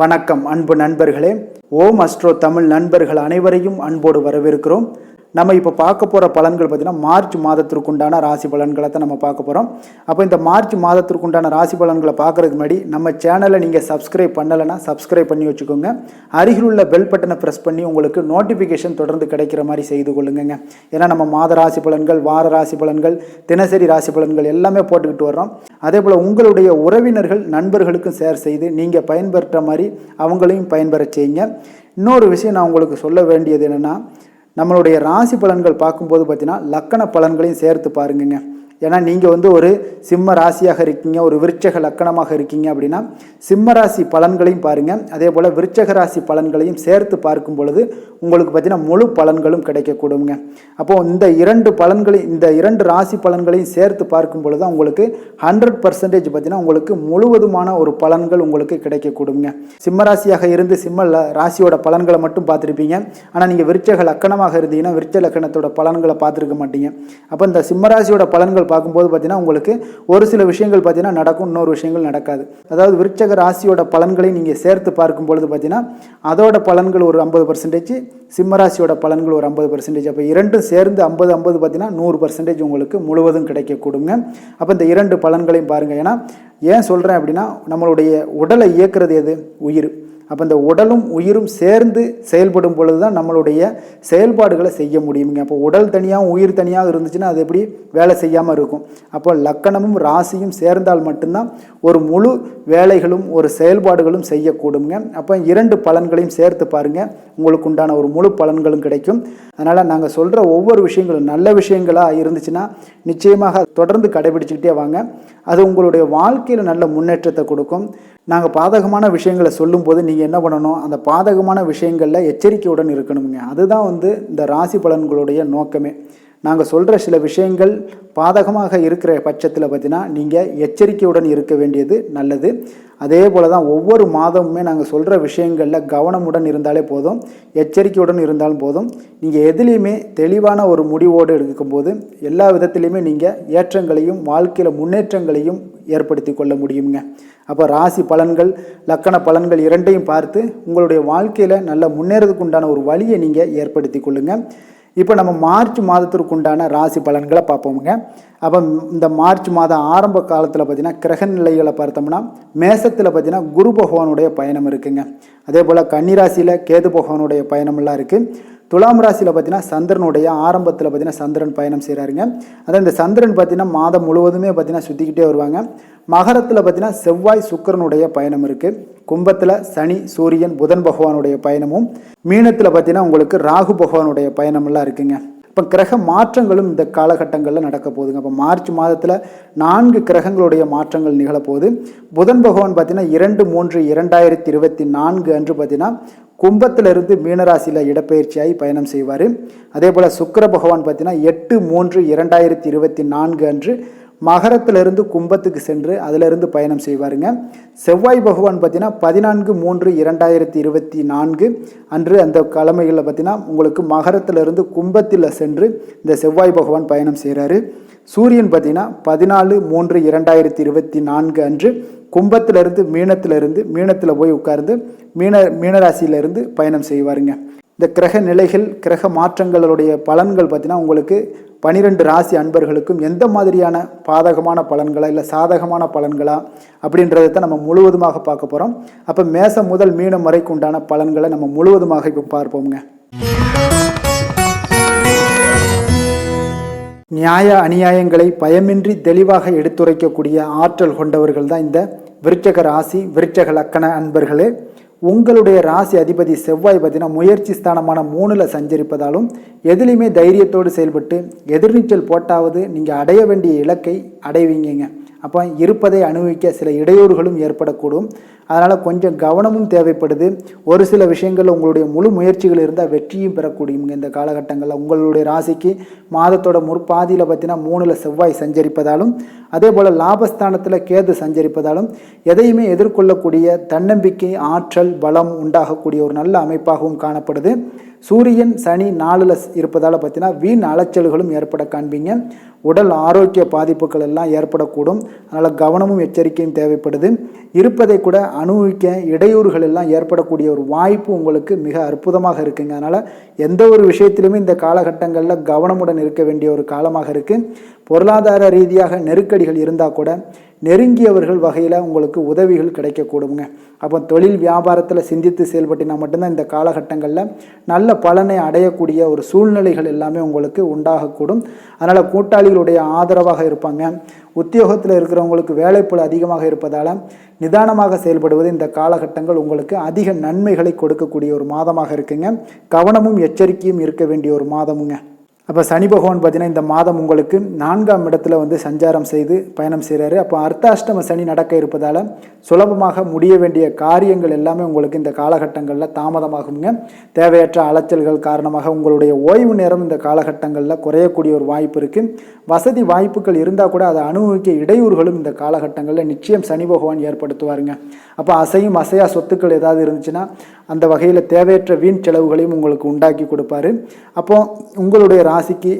வணக்கம் அன்பு நண்பர்களே. ஓம் அஸ்ட்ரோ தமிழ் நண்பர்கள் அனைவரையும் அன்போடு வரவேற்கிறோம். நம்ம இப்போ பார்க்க போகிற பலன்கள் பார்த்திங்கன்னா மார்ச் மாதத்திற்குண்டான ராசி பலன்களை தான் நம்ம பார்க்க போகிறோம். அப்போ இந்த மார்ச் மாதத்திற்குண்டான ராசி பலன்களை பார்க்குறதுக்கு முன்னாடி நம்ம சேனலை நீங்கள் சப்ஸ்கிரைப் பண்ணலைன்னா சப்ஸ்கிரைப் பண்ணி வச்சுக்கோங்க. அருகில் உள்ள பெல் பட்டனை ப்ரெஸ் பண்ணி உங்களுக்கு நோட்டிஃபிகேஷன் தொடர்ந்து கிடைக்கிற மாதிரி செய்து கொள்ளுங்க. ஏன்னா நம்ம மாத ராசி பலன்கள், வார ராசி பலன்கள், தினசரி ராசி பலன்கள் எல்லாமே போட்டுக்கிட்டு வர்றோம். அதே போல் உங்களுடைய உறவினர்கள் நண்பர்களுக்கும் ஷேர் செய்து நீங்கள் பயன்பெற்ற மாதிரி அவங்களையும் பயன்பெற செய்யுங்க. இன்னொரு விஷயம் நான் உங்களுக்கு சொல்ல வேண்டியது என்னென்னா, நம்மளுடைய ராசி பலன்கள் பார்க்கும்போது பார்த்தீங்கன்னா லக்கண பலன்களையும் சேர்த்து பாருங்க. ஏன்னா நீங்கள் ஒரு சிம்ம ராசியாக இருக்கீங்க, ஒரு விருச்சக லக்கணமாக இருக்கீங்க அப்படின்னா சிம்ம ராசி பலன்களையும் பாருங்கள். அதே போல் விருச்சக ராசி பலன்களையும் சேர்த்து பார்க்கும் பொழுது உங்களுக்கு பார்த்தீங்கன்னா முழு பலன்களும் கிடைக்கக்கூடுங்க. அப்போது இந்த இரண்டு ராசி பலன்களையும் சேர்த்து பார்க்கும் பொழுது தான் உங்களுக்கு 100% பார்த்தீங்கன்னா உங்களுக்கு முழுவதுமான ஒரு பலன்கள் உங்களுக்கு கிடைக்கக்கூடுங்க. சிம்ம ராசியாக இருந்து சிம்ம ராசியோட பலன்களை மட்டும் பார்த்துருப்பீங்க. ஆனால் நீங்கள் விருச்சக லக்கணமாக இருந்தீங்கன்னா விருச்ச லக்கணத்தோட பலன்களை பார்த்துருக்க மாட்டீங்க. அப்போ இந்த சிம்ம ராசியோட பலன்கள் பார்க்கும்போது பார்த்தீங்கன்னா உங்களுக்கு ஒரு சில விஷயங்கள் பார்த்தீங்கன்னா நடக்கும், இன்னொரு விஷயங்கள் நடக்காது. அதாவது விருச்சக ராசியோட பலன்களை நீங்கள் சேர்த்து பார்க்கும் பொழுது பார்த்தீங்கன்னா அதோட பலன்கள் ஒரு 50%, சிம்மராசியோட பலன்கள் ஒரு 50%. அப்போ இரண்டும் சேர்ந்து 50-50 பார்த்தீங்கன்னா 100% உங்களுக்கு முழுவதும் கிடைக்கக்கூடுங்க. அப்போ இந்த இரண்டு பலன்களையும் பாருங்கள். ஏன்னா ஏன் சொல்கிறேன் அப்படின்னா, நம்மளுடைய உடலை இயக்குறது எது? உயிர். அப்போ இந்த உடலும் உயிரும் சேர்ந்து செயல்படும் பொழுது தான் நம்மளுடைய செயல்பாடுகளை செய்ய முடியுங்க. அப்போ உடல் தனியாக உயிர் தனியாக இருந்துச்சுன்னா அது எப்படி வேலை செய்யாமல் இருக்கும். அப்போ லக்கணமும் ராசியும் சேர்ந்தால் மட்டும்தான் ஒரு முழு வேலைகளும் ஒரு செயல்பாடுகளும் செய்யக்கூடுங்க. அப்போ இரண்டு பலன்களையும் சேர்த்து பாருங்கள், உங்களுக்கு உண்டான ஒரு முழு பலன்களும் கிடைக்கும். அதனால் நாங்கள் சொல்கிற ஒவ்வொரு விஷயங்களும் நல்ல விஷயங்களாக இருந்துச்சுன்னா நிச்சயமாக தொடர்ந்து கடைபிடிச்சிக்கிட்டே வாங்க. அது உங்களுடைய வாழ்க்கையில் நல்ல முன்னேற்றத்தை கொடுக்கும். நாங்கள் பாதகமான விஷயங்களை சொல்லும்போது நீங்கள் என்ன பண்ணணும், அந்த பாதகமான விஷயங்களில் எச்சரிக்கையுடன் இருக்கணுங்க. அதுதான் இந்த ராசி பலன்களுடைய நோக்கமே. நாங்கள் சொல்கிற சில விஷயங்கள் பாதகமாக இருக்கிற பட்சத்தில் பார்த்தீங்கன்னா நீங்கள் எச்சரிக்கையுடன் இருக்க வேண்டியது நல்லது. அதே போல் தான் ஒவ்வொரு மாதமுமே நாங்கள் சொல்கிற விஷயங்களில் கவனமுடன் இருந்தாலே போதும், எச்சரிக்கையுடன் இருந்தாலும் போதும். நீங்கள் எதுலேயுமே தெளிவான ஒரு முடிவோடு எடுக்கும்போது எல்லா விதத்துலேயுமே நீங்கள் ஏற்றங்களையும் வாழ்க்கையில் முன்னேற்றங்களையும் ஏற்படுத்தி கொள்ள முடியுங்க. அப்போ ராசி பலன்கள், லக்கண பலன்கள் இரண்டையும் பார்த்து உங்களுடைய வாழ்க்கையில் நல்ல முன்னேறதுக்கு உண்டான ஒரு வழியை நீங்கள் ஏற்படுத்தி கொள்ளுங்கள். இப்போ நம்ம மார்ச் மாதத்திற்கு உண்டான ராசி பலன்களை பார்ப்போமுங்க. அப்போ இந்த மார்ச் மாதம் ஆரம்ப காலத்தில் பார்த்திங்கன்னா கிரக நிலைகளை பார்த்தோம்னா மேசத்தில் பார்த்திங்கன்னா குரு பகவானுடைய பயணம் இருக்குங்க. அதே போல் கன்னிராசியில் கேது பகவானுடைய பயணமெல்லாம் இருக்குது. துலாம் ராசியில் பார்த்தீங்கன்னா சந்திரனுடைய ஆரம்பத்தில் பார்த்தீங்கன்னா சந்திரன் பயணம் செய்கிறாருங்க. அதான் இந்த சந்திரன் பார்த்தீங்கன்னா மாதம் முழுவதுமே பார்த்தீங்கன்னா சுற்றிக்கிட்டே வருவாங்க. மகரத்தில் பார்த்தீங்கன்னா செவ்வாய் சுக்கிரனுடைய பயணம் இருக்குது. கும்பத்தில் சனி சூரியன் புதன் பகவானுடைய பயணமும், மீனத்தில் பார்த்தீங்கன்னா உங்களுக்கு ராகு பகவானுடைய பயணமெல்லாம் இருக்குங்க. இப்போ கிரக மாற்றங்களும் இந்த காலகட்டங்களில் நடக்க போகுதுங்க. இப்போ மார்ச் மாதத்தில் 4 கிரகங்களுடைய மாற்றங்கள் நிகழப்போகுது. புதன் பகவான் பார்த்தீங்கன்னா 2-3-2024 அன்று பார்த்தீங்கன்னா கும்பத்திலிருந்து மீனராசியில் இடப்பெயர்ச்சியாகி பயணம் செய்வார். அதே போல் சுக்கிர பகவான் பார்த்தீங்கன்னா 8-3-2024 அன்று மகரத்திலிருந்து கும்பத்துக்கு சென்று அதிலிருந்து பயணம் செய்வாருங்க. செவ்வாய் பகவான் பார்த்தீங்கன்னா 14-3-2024 அன்று அந்த கிழமைகளில் பார்த்தீங்கன்னா உங்களுக்கு மகரத்திலிருந்து கும்பத்தில் சென்று இந்த செவ்வாய் பகவான் பயணம் செய்கிறாரு. சூரியன் பார்த்தீங்கன்னா 14-3-2024 அன்று கும்பத்திலிருந்து மீனத்தில் போய் உட்கார்ந்து மீனராசியிலிருந்து பயணம் செய்வாருங்க. இந்த கிரக நிலைகள், கிரக மாற்றங்களுடைய பலன்கள் பார்த்தீங்கன்னா உங்களுக்கு 12 ராசி அன்பர்களுக்கும் எந்த மாதிரியான பாதகமான பலன்களா இல்லை சாதகமான பலன்களா அப்படின்றத நம்ம முழுவதுமாக பார்க்க போகிறோம். அப்போ மேசம் முதல் மீனம் வரைக்கும் உண்டான பலன்களை நம்ம முழுவதுமாக இப்போ பார்ப்போங்க. நியாய அநியாயங்களை பயமின்றி தெளிவாக எடுத்துரைக்கக்கூடிய ஆற்றல் கொண்டவர்கள் தான் இந்த விருச்சக ராசி, விருச்சக லக்கண அன்பர்களே. உங்களுடைய ராசி அதிபதி செவ்வாய் பார்த்தீங்கன்னா முயற்சி ஸ்தானமான 3ல் சஞ்சரிப்பதாலும் எதுலேயுமே தைரியத்தோடு செயல்பட்டு எதிர்நீச்சல் போட்டாவது நீங்கள் அடைய வேண்டிய இலக்கை அடைவீங்க. அப்போ இருப்பதை அனுபவிக்க சில இடையூறுகளும் ஏற்படக்கூடும். அதனால் கொஞ்சம் கவனமும் தேவைப்படுது. ஒரு சில விஷயங்கள் உங்களுடைய முழு முயற்சிகள் இருந்தால் வெற்றியும் பெறக்கூடியங்க. இந்த காலகட்டங்களில் உங்களுடைய ராசிக்கு மாதத்தோட முற்பாதியில் பார்த்தீங்கன்னா 3ல் செவ்வாய் சஞ்சரிப்பதாலும் அதே போல் லாபஸ்தானத்தில் கேது சஞ்சரிப்பதாலும் எதையுமே எதிர்கொள்ளக்கூடிய தன்னம்பிக்கை, ஆற்றல், பலம் உண்டாகக்கூடிய ஒரு நல்ல அமைப்பாகவும் காணப்படுது. சூரியன் சனி 4ல் இருப்பதால் பார்த்தீங்கன்னா வீண் அலைச்சல்களும் ஏற்பட காண்பீங்க. உடல் ஆரோக்கிய பாதிப்புகள் எல்லாம் ஏற்படக்கூடும். அதனால் கவனமும் எச்சரிக்கையும் தேவைப்படுது. இருப்பதை கூட அனுபவிக்க இடையூறுகள் எல்லாம் ஏற்படக்கூடிய ஒரு வாய்ப்பு உங்களுக்கு மிக அற்புதமாக இருக்குங்க. அதனால் எந்த ஒரு விஷயத்திலுமே இந்த காலகட்டங்களில் கவனமுடன் இருக்க வேண்டிய ஒரு காலமாக இருக்குது. பொருளாதார ரீதியாக நெருக்கடிகள் இருந்தால் கூட நெருங்கியவர்கள் வகையில் உங்களுக்கு உதவிகள் கிடைக்கக்கூடுங்க. அப்போ தொழில் வியாபாரத்தில் சிந்தித்து செயல்பட்டினா மட்டும்தான் இந்த காலகட்டங்களில் நல்ல பலனை அடையக்கூடிய ஒரு சூழ்நிலைகள் எல்லாமே உங்களுக்கு உண்டாகக்கூடும். அதனால் கூட்டாளிகளுடைய ஆதரவாக இருப்பாங்க. உத்தியோகத்தில் இருக்கிறவங்களுக்கு வேலைப்பளு அதிகமாக இருப்பதால் நிதானமாக செயல்படுவது இந்த காலகட்டங்கள் உங்களுக்கு அதிக நன்மைகளை கொடுக்கக்கூடிய ஒரு மாதமாக இருக்குங்க. கவனமும் எச்சரிக்கையும் இருக்க வேண்டிய ஒரு மாதமுங்க. அப்போ சனி பகவான் பார்த்தீங்கன்னா இந்த மாதம் உங்களுக்கு 4ஆம் இடத்துல சஞ்சாரம் செய்து பயணம் செய்கிறாரு. அப்போ அர்த்தாஷ்டம சனி நடக்க இருப்பதால் சுலபமாக முடிய வேண்டிய காரியங்கள் எல்லாமே உங்களுக்கு இந்த காலகட்டங்களில் தாமதமாகுங்க. தேவையற்ற அலைச்சல்கள் காரணமாக உங்களுடைய ஓய்வு நேரம் இந்த காலகட்டங்களில் குறையக்கூடிய ஒரு வாய்ப்பு இருக்குது. வசதி வாய்ப்புகள் இருந்தால் கூட அதை அனுபவிக்க இடையூறுகளும் இந்த காலகட்டங்களில் நிச்சயம் சனி பகவான் ஏற்படுத்துவாருங்க. அப்போ அசையும் அசையா சொத்துக்கள் ஏதாவது இருந்துச்சுன்னா அந்த வகையில் தேவையற்ற வீண் செலவுகளையும் உங்களுக்கு உண்டாக்கி கொடுப்பாரு. அப்போ உங்களுடைய ராசிக்கு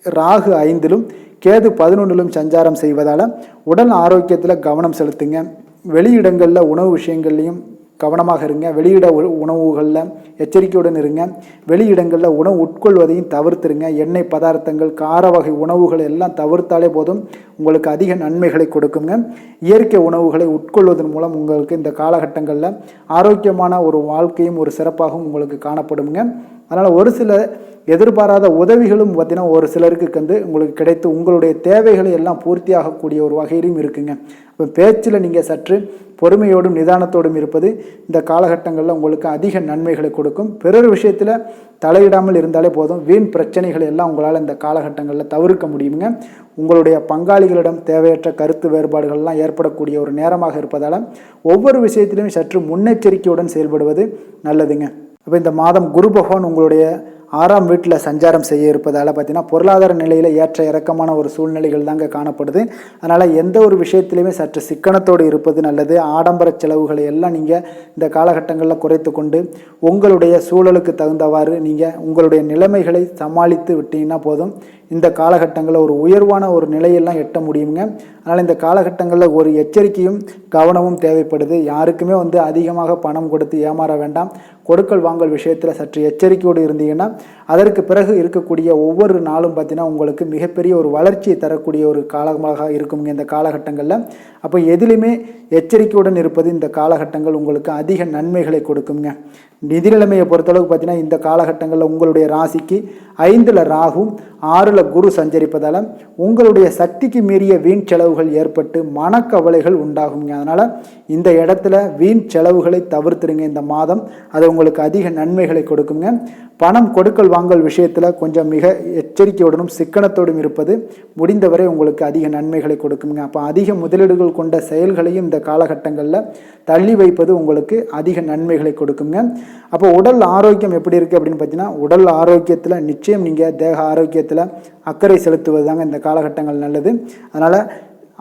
ராகு 5லும் கேது 11லும் சஞ்சாரம் செய்வதால் உடல் ஆரோக்கியத்தில் கவனம் செலுத்துங்க. வெளியிடங்களில் உணவு விஷயங்கள்லையும் கவனமாக இருங்க. வெளியிட உணவுகளில் எச்சரிக்கையுடன் இருங்க. வெளியிடங்களில் உணவு உட்கொள்வதையும் தவிர்த்துருங்க. எண்ணெய் பதார்த்தங்கள் கார வகை உணவுகள் எல்லாம் தவிர்த்தாலே போதும், உங்களுக்கு அதிக நன்மைகளை கொடுக்குங்க. இயற்கை உணவுகளை உட்கொள்வதன் மூலம் உங்களுக்கு இந்த காலகட்டங்களில் ஆரோக்கியமான ஒரு வாழ்க்கையும் ஒரு சிறப்பாகவும் உங்களுக்கு காணப்படுங்க. அதனால் ஒரு சில எதிர்பாராத உதவிகளும் பார்த்தீங்கன்னா ஒரு சிலருக்கு உங்களுக்கு கிடைத்து உங்களுடைய தேவைகளை எல்லாம் பூர்த்தியாகக்கூடிய ஒரு வகையிலும் இருக்குங்க. இப்போ பேச்சில் நீங்கள் சற்று பொறுமையோடும் நிதானத்தோடும் இருப்பது இந்த காலகட்டங்களில் உங்களுக்கு அதிக நன்மைகளை கொடுக்கும். பிறர் விஷயத்தில் தலையிடாமல் இருந்தாலே போதும், வீண் பிரச்சனைகளை எல்லாம் உங்களால் இந்த காலகட்டங்களில் தவிர்க்க முடியுங்க. உங்களுடைய பங்காளிகளிடம் தேவையற்ற கருத்து வேறுபாடுகள்லாம் ஏற்படக்கூடிய ஒரு நேரமாக இருப்பதால் ஒவ்வொரு விஷயத்திலும் சற்று முன்னெச்சரிக்கையுடன் செயல்படுவது நல்லதுங்க. அப்போ இந்த மாதம் குரு பகவான் உங்களுடைய 6ஆம் வீட்டில் சஞ்சாரம் செய்ய இருப்பதால் பார்த்தீங்கன்னா பொருளாதார நிலையில் ஏற்ற இறக்கமான ஒரு சூழ்நிலைகள் தாங்க காணப்படுது. அதனால் எந்த ஒரு விஷயத்திலையுமே சற்று சிக்கனத்தோடு இருப்பது நல்லது. ஆடம்பர செலவுகளை எல்லாம் நீங்கள் இந்த காலகட்டங்களில் குறைத்து கொண்டு உங்களுடைய சூழலுக்கு தகுந்தவாறு நீங்கள் உங்களுடைய நிலைமைகளை சமாளித்து விட்டீங்கன்னா போதும், இந்த காலகட்டங்களில் ஒரு உயர்வான ஒரு நிலையெல்லாம் எட்ட முடியுங்க. அதனால் இந்த காலகட்டங்களில் ஒரு எச்சரிக்கையும் கவனமும் தேவைப்படுது. யாருக்குமே அதிகமாக பணம் கொடுத்து ஏமாற வேண்டாம். கொடுக்கல் வாங்கல் விஷயத்தில் சற்று எச்சரிக்கையோடு இருந்தீங்கன்னா அதற்கு பிறகு இருக்கக்கூடிய ஒவ்வொரு நாளும் பார்த்தீங்கன்னா உங்களுக்கு மிகப்பெரிய ஒரு வளர்ச்சியை தரக்கூடிய ஒரு காலமாக இருக்குங்க இந்த காலகட்டங்களில். அப்போ எதிலுமே எச்சரிக்கையுடன் இருப்பது இந்த காலகட்டங்கள் உங்களுக்கு அதிக நன்மைகளை கொடுக்குங்க. நிதி நிலைமையை பொறுத்தளவுக்கு பார்த்தீங்கன்னா இந்த காலகட்டங்களில் உங்களுடைய ராசிக்கு 5ல் ராகும் 6ல் குரு சஞ்சரிப்பதால் உங்களுடைய சக்திக்கு மீறிய வீண் செலவுகள் ஏற்பட்டு மனக்கவலைகள் உண்டாகுங்க. அதனால் இந்த இடத்துல வீண் செலவுகளை தவிர்த்துருங்க இந்த மாதம். அது உங்களுக்கு அதிக நன்மைகளை கொடுக்குங்க. பணம் கொடுக்கல் வாங்கல் விஷயத்தில் கொஞ்சம் மிக எச்சரிக்கையுடனும் சிக்கனத்தோடும் இருப்பது முடிந்தவரை உங்களுக்கு அதிக நன்மைகளை கொடுக்குங்க. அப்போ அதிக முதலீடுகள் கொண்ட செயல்களையும் இந்த காலகட்டங்களில் தள்ளி வைப்பது உங்களுக்கு அதிக நன்மைகளை கொடுக்குங்க. அப்போ உடல் ஆரோக்கியம் எப்படி இருக்குது அப்படின்னு பார்த்தீங்கன்னா உடல் ஆரோக்கியத்தில் நிச்சயம் நீங்கள் தேக ஆரோக்கியத்தில் அக்கறை செலுத்துவது தாங்க இந்த காலகட்டங்கள் நல்லது. அதனால்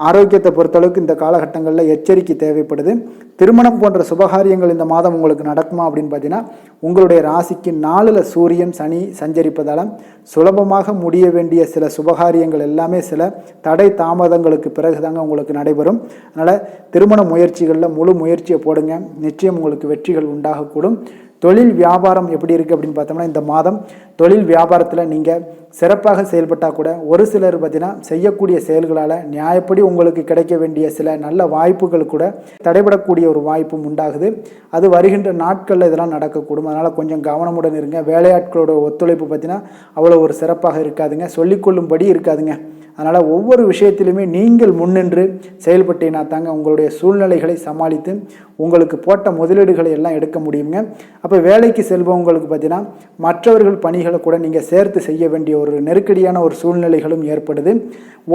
ஆரோக்கியத்தை பொறுத்தளவுக்கு இந்த காலகட்டங்களில் எச்சரிக்கை தேவைப்படுது. திருமணம் போன்ற சுபகாரியங்கள் இந்த மாதம் உங்களுக்கு நடக்குமா அப்படின்னு பார்த்தீங்கன்னா உங்களுடைய ராசிக்கு 4ல் சூரியன் சனி சஞ்சரிப்பதால் சுலபமாக முடிய வேண்டிய சில சுபகாரியங்கள் எல்லாமே சில தடை தாமதங்களுக்கு பிறகு தாங்க உங்களுக்கு நடைபெறும். அதனால் திருமண முயற்சிகளில் முழு முயற்சியை போடுங்க, நிச்சயம் உங்களுக்கு வெற்றிகள் உண்டாகக்கூடும். தொழில் வியாபாரம் எப்படி இருக்குது அப்படின்னு பார்த்தோம்னா இந்த மாதம் தொழில் வியாபாரத்தில் நீங்கள் சிறப்பாக செயல்பட்டால் கூட ஒரு சிலர் பார்த்தீங்கன்னா செய்யக்கூடிய செயல்களால் நியாயப்படி உங்களுக்கு கிடைக்க வேண்டிய சில நல்ல வாய்ப்புகள் கூட தடைபடக்கூடிய ஒரு வாய்ப்பும் உண்டாகுது. அது வருகின்ற நாட்களில் இதெல்லாம் நடக்கக்கூடும். அதனால் கொஞ்சம் கவனமுடன் இருங்க. வேலையாட்களோட ஒத்துழைப்பு பார்த்தீங்கன்னா அவ்வளோ ஒரு சிறப்பாக இருக்காதுங்க, சொல்லிக்கொள்ளும்படி இருக்காதுங்க. அதனால் ஒவ்வொரு விஷயத்திலுமே நீங்கள் முன்னின்று செயல்பட்டீங்கன்னா தாங்க உங்களுடைய சூழ்நிலைகளை சமாளித்து உங்களுக்கு போட்ட முதலீடுகளை எல்லாம் எடுக்க முடியுங்க. அப்போ வேலைக்கு செல்பவங்களுக்கு பார்த்தீங்கன்னா மற்றவர்கள் பணிகளை கூட நீங்கள் சேர்த்து செய்ய வேண்டிய ஒரு நெருக்கடியான ஒரு சூழ்நிலைகளும் ஏற்படுது.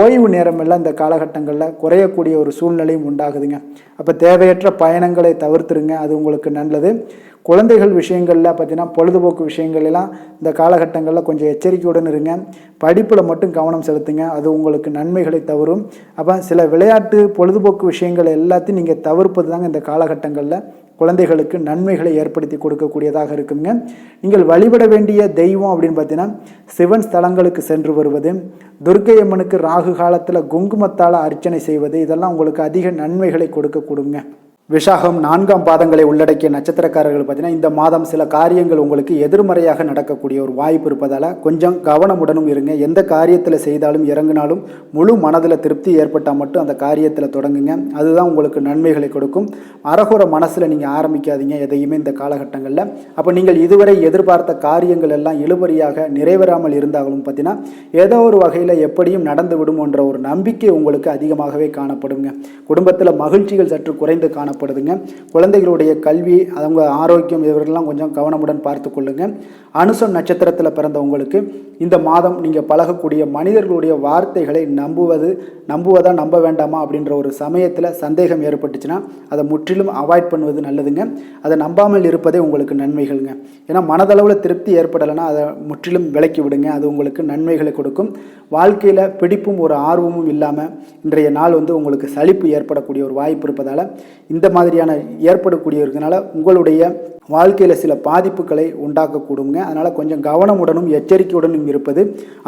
ஓய்வு நேரம் எல்லாம் இந்த காலகட்டங்களில் குறையக்கூடிய ஒரு சூழ்நிலையும் உண்டாகுதுங்க. அப்போ தேவையற்ற பயணங்களை தவிர்த்துருங்க, அது உங்களுக்கு நல்லது. குழந்தைகள் விஷயங்களில் பார்த்தீங்கன்னா பொழுதுபோக்கு விஷயங்கள் எல்லாம் இந்த காலகட்டங்களில் கொஞ்சம் எச்சரிக்கையுடன் இருங்க. படிப்பில் மட்டும் கவனம் செலுத்துங்க, அது உங்களுக்கு நன்மைகளை தவறும். அப்போ சில விளையாட்டு பொழுதுபோக்கு விஷயங்கள் எல்லாத்தையும் நீங்கள் தவிர்ப்பது தாங்க இந்த காலகட்டங்களில் குழந்தைகளுக்கு நன்மைகளை ஏற்படுத்தி கொடுக்கக்கூடியதாக இருக்குங்க. நீங்கள் வழிபட வேண்டிய தெய்வம் அப்படின்னு பார்த்தீங்கன்னா சிவன் ஸ்தலங்களுக்கு சென்று வருவது, துர்க்கை அம்மனுக்கு ராகு காலத்தில் குங்குமத்தால் அர்ச்சனை செய்வது, இதெல்லாம் உங்களுக்கு அதிக நன்மைகளை கொடுக்க கொடுங்க. விஷாகம் 4ஆம் பாதங்களை உள்ளடக்கிய நட்சத்திரக்காரர்கள் பார்த்தீங்கன்னா இந்த மாதம் சில காரியங்கள் உங்களுக்கு எதிர்மறையாக நடக்கக்கூடிய ஒரு வாய்ப்பு இருப்பதால் கொஞ்சம் கவனமுடனும் இருங்க. எந்த காரியத்தில் செய்தாலும் இறங்கினாலும் முழு மனதில் திருப்தி ஏற்பட்டால் மட்டும் அந்த காரியத்தில் தொடங்குங்க. அதுதான் உங்களுக்கு நன்மைகளை கொடுக்கும். அறகுற மனசில் நீங்கள் ஆரம்பிக்காதீங்க எதையுமே இந்த காலகட்டங்களில். அப்போ நீங்கள் இதுவரை எதிர்பார்த்த காரியங்கள் எல்லாம் இழுபறியாக நிறைவேறாமல் இருந்தாலும் பார்த்தீங்கன்னா ஏதோ ஒரு வகையில் எப்படியும் நடந்து விடும் என்ற ஒரு நம்பிக்கை உங்களுக்கு அதிகமாகவே காணப்படுங்க. குடும்பத்தில் மகிழ்ச்சிகள் சற்று குறைந்து காணப்படுதுங்க. குழந்தைகளுடைய கல்வி, அவங்க ஆரோக்கியம் இவர்களெல்லாம் கொஞ்சம் கவனமுடன் பார்த்து கொள்ளுங்க. அனுசம் நட்சத்திரத்தில் பிறந்தவங்களுக்கு இந்த மாதம் நீங்கள் பழகக்கூடிய மனிதர்களுடைய வார்த்தைகளை நம்புவதா நம்ப வேண்டாமா அப்படின்ற ஒரு சமயத்தில் சந்தேகம் ஏற்பட்டுச்சுன்னா அதை முற்றிலும் அவாய்ட் பண்ணுவது நல்லதுங்க. அதை நம்பாமல் இருப்பதே உங்களுக்கு நன்மைகள்ங்க. ஏன்னா மனதளவில் திருப்தி ஏற்படலைன்னா அதை முற்றிலும் விலக்கி விடுங்க. அது உங்களுக்கு நன்மைகளை கொடுக்கும். வாழ்க்கையில் பிடிப்பும் ஒரு ஆர்வமும் இல்லாமல் இன்றைய நாள் உங்களுக்கு சலிப்பு ஏற்படக்கூடிய ஒரு வாய்ப்பு இருப்பதால் இந்த மாதிரியான ஏற்படக்கூடியதுனால உங்களுடைய வாழ்க்கையில் சில பாதிப்புகளை உண்டாக்கக்கூடுங்க. அதனால் கொஞ்சம் கவனமுடனும் எச்சரிக்கையுடனும் இருப்பது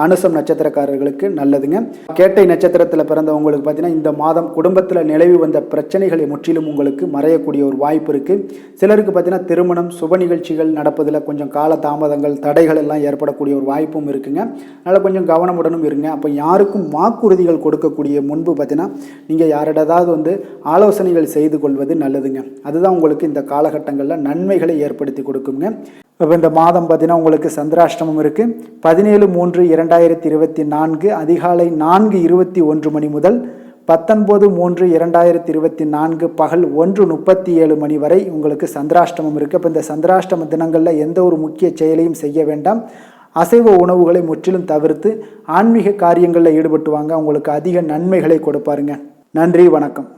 அனுசம் நட்சத்திரக்காரர்களுக்கு நல்லதுங்க. கேட்டை நட்சத்திரத்தில் பிறந்தவங்களுக்கு பார்த்தீங்கன்னா இந்த மாதம் குடும்பத்தில் நிலவி வந்த பிரச்சனைகளை முற்றிலும் உங்களுக்கு மறையக்கூடிய ஒரு வாய்ப்பு இருக்குது. சிலருக்கு பார்த்தீங்கன்னா திருமணம், சுப நிகழ்ச்சிகள் நடப்பதில் கொஞ்சம் கால தாமதங்கள், தடைகள் எல்லாம் ஏற்படக்கூடிய ஒரு வாய்ப்பும் இருக்குங்க. அதனால் கொஞ்சம் கவனமுடனும் இருங்க. அப்போ யாருக்கும் வாக்குறுதிகள் கொடுக்கக்கூடிய முன்பு பார்த்தீங்கன்னா நீங்கள் யாரிடதாவது ஆலோசனைகள் செய்து கொள்வது நல்லதுங்க. அதுதான் உங்களுக்கு இந்த காலகட்டங்களில் நன்மைகளை ஏற்படுத்தி கொடுக்குங்க. இப்போ இந்த மாதம் பார்த்தீங்கன்னா உங்களுக்கு சந்திராஷ்டமம் இருக்குது. 17/3/2024 அதிகாலை 4:21 மணி முதல் 19/3/2024 பகல் 1:37 மணி வரை உங்களுக்கு சந்திராஷ்டமம் இருக்குது. இப்போ இந்த சந்திராஷ்டம தினங்களில் எந்த ஒரு முக்கிய செயலையும் செய்ய வேண்டாம். அசைவ உணவுகளை முற்றிலும் தவிர்த்து ஆன்மீக காரியங்களில் ஈடுபட்டுவாங்க. உங்களுக்கு அதிக நன்மைகளை கொடுப்பாருங்க. நன்றி, வணக்கம்.